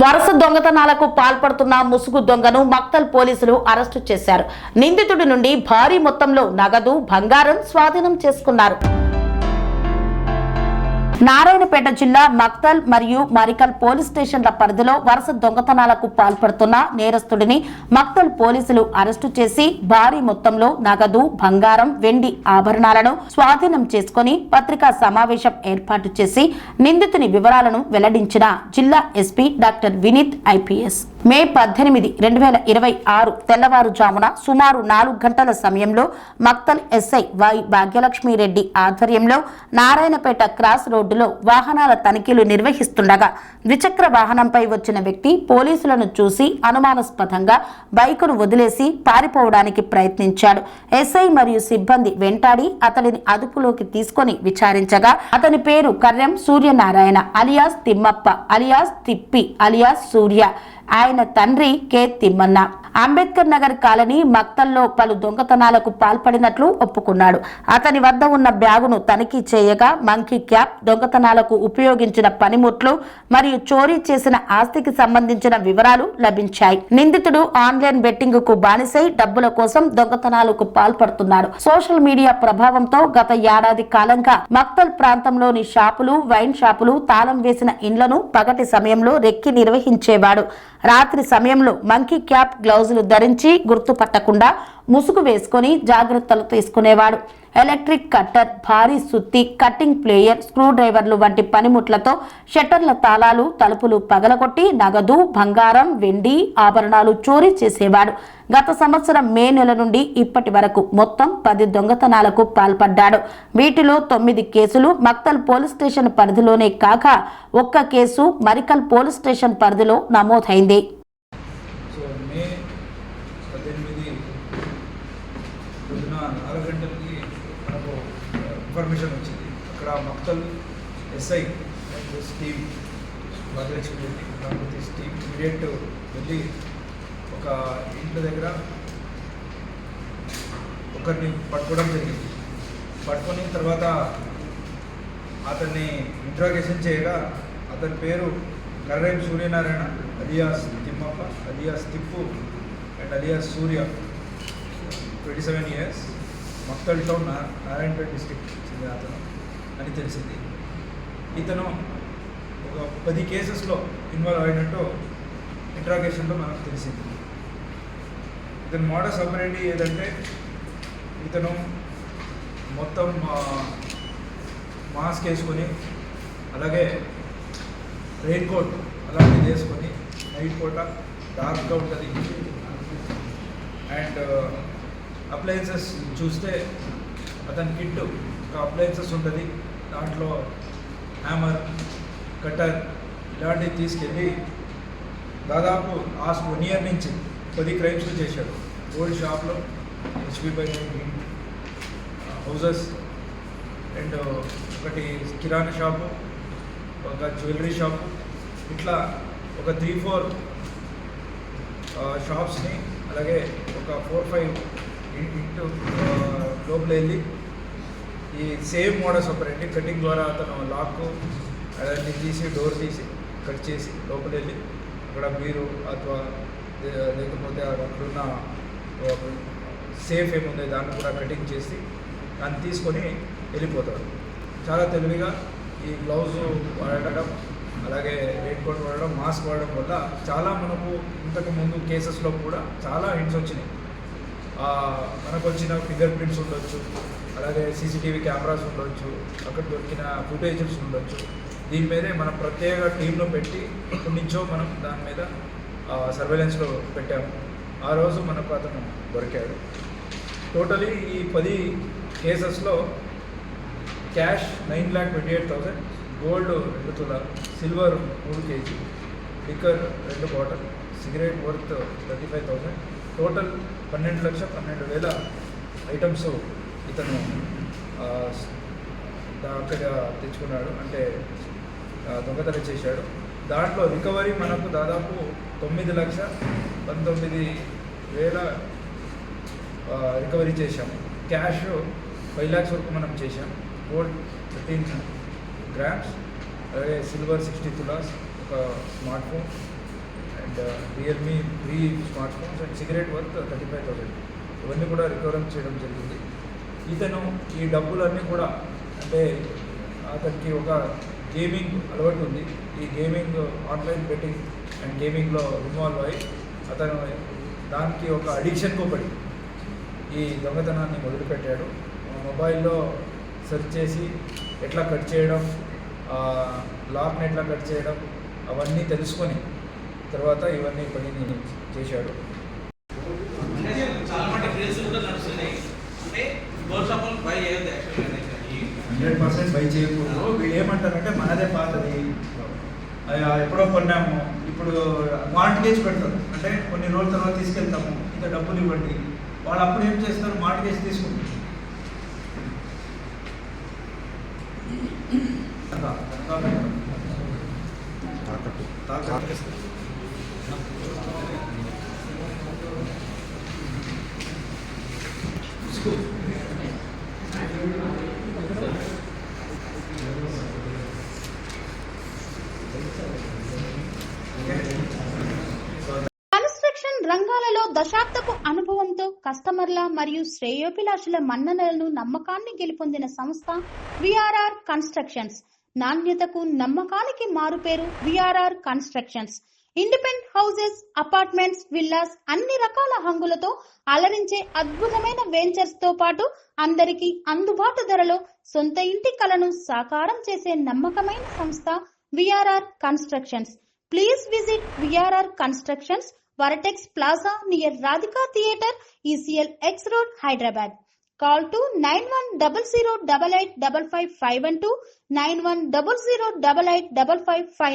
వరుస దొంగతనాలకు పాల్పడుతున్న ముసుగు దొంగను మక్తల్ పోలీసులు అరెస్టు చేశారు. నిందితుడి నుండి భారీ మొత్తంలో నగదు, బంగారం స్వాధీనం చేసుకున్నారు. నారాయణపేట జిల్లా మక్తల్ మరియు మరికల్ పోలీస్ స్టేషన్ల పరిధిలో వరుస దొంగతనాలకు పాల్పడుతున్న నేరస్తుడిని మక్తల్ పోలీసులు అరెస్టు చేసి భారీ మొత్తంలో నగదు, బంగారం, వెండి ఆభరణాలను స్వాధీనం చేసుకుని పత్రికా సమావేశం ఏర్పాటు చేసి నిందితుని వివరాలను వెల్లడించిన జిల్లా ఎస్పీ డాక్టర్ వినీత్ ఐపీఎస్ మే 18, 2026 తెల్లవారుజామున సుమారు 4 గంటల సమయంలో మక్తల్ ఎస్ఐ వై భాగ్యలక్ష్మి రెడ్డి ఆధ్వర్యంలో నారాయణపేట క్రాస్ రోడ్డులో వాహనాల తనిఖీలు నిర్వహిస్తుండగా ద్విచక్ర వాహనంపై వచ్చిన వ్యక్తి పోలీసులను చూసి అనుమానాస్పదంగా బైకును వదిలేసి పారిపోవడానికి ప్రయత్నించాడు. ఎస్ఐ మరియు సిబ్బంది వెంటాడి అతడిని అదుపులోకి తీసుకొని విచారించగా అతని పేరు కర్రెం సూర్యనారాయణ అలియాస్ తిమ్మప్ప అలియాస్ తిప్పి అలియాస్ సూర్య. ఆయన తండ్రి కె తిమ్మన్న. అంబేద్కర్ నగర్ కాలనీ మక్తల్లో పలు దొంగతనాలకు పాల్పడినట్లు ఒప్పుకున్నాడు. అతని వద్ద ఉన్న బ్యాగును తనిఖీ చేయగా మంకీ క్యాప్, దొంగతనాలకు ఉపయోగించిన పనిముట్లు మరియు చోరీ చేసిన ఆస్తికి సంబంధించిన వివరాలు లభించాయి. నిందితుడు ఆన్లైన్ బెట్టింగ్ కు బానిసై డబ్బుల కోసం దొంగతనాలకు పాల్పడుతున్నాడు. సోషల్ మీడియా ప్రభావంతో గత ఏడాది కాలంగా మక్తల్ ప్రాంతంలోని షాపులు, వైన్ షాపులు, తాళం వేసిన ఇండ్లను పగటి సమయంలో రెక్కి నిర్వహించేవాడు. రాత్రి సమయంలో మంకీ క్యాప్, గ్లౌజులు ధరించి గుర్తుపట్టకుండా ముసుగు వేసుకొని జాగ్రత్తలు తీసుకునేవాడు. ఎలక్ట్రిక్ కట్టర్, భారీ సుత్తి, కట్టింగ్ ప్లేయర్, స్క్రూ డ్రైవర్లు వంటి పనిముట్లతో షట్టర్ల తాళాలు, తలుపులు పగలగొట్టి నగదు, బంగారం, వెండి ఆభరణాలు చోరీ చేసేవాడు. గత సంవత్సరం మే నెల నుండి ఇప్పటి వరకు మొత్తం 10 దొంగతనాలకు పాల్పడ్డాడు. వీటిలో 9 కేసులు మక్తల్ పోలీస్ స్టేషన్ పరిధిలోనే కాక 1 కేసు మరికల్ పోలీస్ స్టేషన్ పరిధిలో నమోదైంది. ఇన్ఫర్మేషన్ వచ్చింది. అక్కడ Maktal SI team Bhagyalakshmi Reddy team immediate వెళ్ళి ఒక ఇంటి దగ్గర ఒకరిని పట్టుకోవడం జరిగింది. పట్టుకుని తర్వాత అతన్ని ఇంట్రాగేషన్ చేయగా అతని పేరు Karrem Suryanarayana alias Timmappa alias Tippu and alias Surya, 27 years, Makthal town, Narayanpet district చెందిన అతను అని తెలిసింది. ఇతను ఒక 10 కేసెస్లో ఇన్వాల్వ్ అయినట్టు ఇంట్రాగేషన్లో మనకు తెలిసింది. ఇతను మోడస్ ఆపరేండి ఏదంటే ఇతను మొత్తం మాస్క్ వేసుకొని, అలాగే రెయిన్ కోట్ అలాంటిది వేసుకొని, నైట్ పూట డార్క్గా ఉంటుంది. అండ్ అప్లయన్సెస్ చూస్తే అతని కిట్ ఒక అప్లయన్సెస్ ఉంటుంది. దాంట్లో హ్యామర్, కట్టర్ ఇలాంటివి తీసుకెళ్ళి దాదాపు లాస్ట్ 1 year నుంచి 10 క్రైమ్స్ చేశాడు. గోల్డ్ షాప్లో, హెచ్పి బై హౌజెస్ అండ్ ఒకటి కిరాణా షాపు, ఒక జ్యువెలరీ షాపు, ఇట్లా ఒక 3-4 షాప్స్ని, అలాగే ఒక 4-5 ఇంటూ లోపల వెళ్ళి ఈ సేమ్ మోడస్ ఆపరేండి కటింగ్ ద్వారా అతను లాక్ అలాంటివి తీసి డోర్ తీసి కట్ చేసి లోపల వెళ్ళి అక్కడ బీరు అథవా లేకపోతే అక్కడున్న సేఫ్ ఏముంది దాన్ని కూడా కటింగ్ చేసి దాన్ని తీసుకొని వెళ్ళిపోతాడు. చాలా తెలివిగా ఈ గ్లౌజ్ వాడటం, అలాగే రెయిన్ కోట్ వాడడం, మాస్క్ వాడడం వల్ల చాలా మనకు ఇంతకు ముందు కేసెస్లో కూడా చాలా హింట్స్ వచ్చినాయి. మనకు వచ్చిన ఫింగర్ ప్రింట్స్ ఉండొచ్చు, అలాగే సీసీటీవీ కెమెరాస్ ఉండొచ్చు, అక్కడ దొరికిన ఫుటేజెస్ ఉండొచ్చు. దీని మీదే మనం ప్రత్యేక టీంలో పెట్టి ఇప్పటి నుంచో మనం దాని మీద సర్వేలెన్స్లో పెట్టాము. ఆ రోజు మనకు అతను దొరికాడు. టోటలీ ఈ 10 కేసెస్లో క్యాష్ 9,28,000, గోల్డ్ 2 తులాలు, silver 3 kg, liquor 2 bottle, cigarette worth 35,000, total 12,12,000 items ఇతను అక్కడ తెచ్చుకున్నాడు, అంటే దొంగతనం చేశాడు. దాంట్లో రికవరీ మనకు దాదాపు 9,19,000 రికవరీ చేశాము. క్యాష్ 5 lakhs వరకు మనం చేశాం. గోల్డ్ 15 grams, అలాగే సిల్వర్ 60 తులాస్, ఒక smart phone, and Realme 3 smart phones and cigarette worth 35,000 ఇవన్నీ కూడా రికవరీ చేయడం జరిగింది. ఇతను ఈ డబ్బులన్నీ కూడా అంటే అతనికి ఒక గేమింగ్ అలవాటు ఉంది. ఈ గేమింగ్ ఆన్లైన్ బెట్టింగ్ అండ్ గేమింగ్లో ఇన్వాల్వ్ అయ్యి అతను దానికి ఒక అడిక్షన్కు పడి ఈ దొంగతనాన్ని మొదలుపెట్టాడు. మొబైల్లో సెర్చ్ చేసి ఎట్లా కట్ చేయడం, లాక్ని ఎట్లా కట్ చేయడం అవన్నీ తెలుసుకొని తర్వాత ఇవన్నీ పనిని చేశాడు. చాలా మంది ఫ్రెండ్స్ కూడా నడుస్తున్నాయి. అంటే 100% బై చేయకూడదు. వీళ్ళు ఏమంటారంటే మనదే పాతది, ఎప్పుడో కొన్నాము, ఇప్పుడు మార్టిగేజ్ పెడతారు. అంటే కొన్ని రోజుల తర్వాత తీసుకెళ్తాము, ఇంత డబ్బులు ఇవ్వండి. వాళ్ళు అప్పుడు ఏం చేస్తారు, మార్టిగేజ్ తీసుకుంటారు. కన్స్ట్రక్షన్ రంగాలలో దశాబ్దపు అనుభవంతో కస్టమర్ల మరియు శ్రేయోభిలాషుల మన్ననలను నమ్మకాన్ని గెలుపొందిన సంస్థ విఆర్ఆర్ కన్స్ట్రక్షన్స్. నాణ్యతకు నమ్మకానికి మారుపేరు VRR constructions. Independent houses, apartments, villas అన్ని రకాల హంగులతో అలరించే అద్భుతమైన వెంచర్స్ తో పాటు అందరికీ అందుబాటు ధరలో సొంత ఇంటి కలను సాకారం చేసే నమ్మకమైన సంస్థ VRR constructions. Please visit VRR Constructions, Varatex Plaza near Radhika Theatre, ECL X Road, Hyderabad. Call to 910088555512, 9100885555.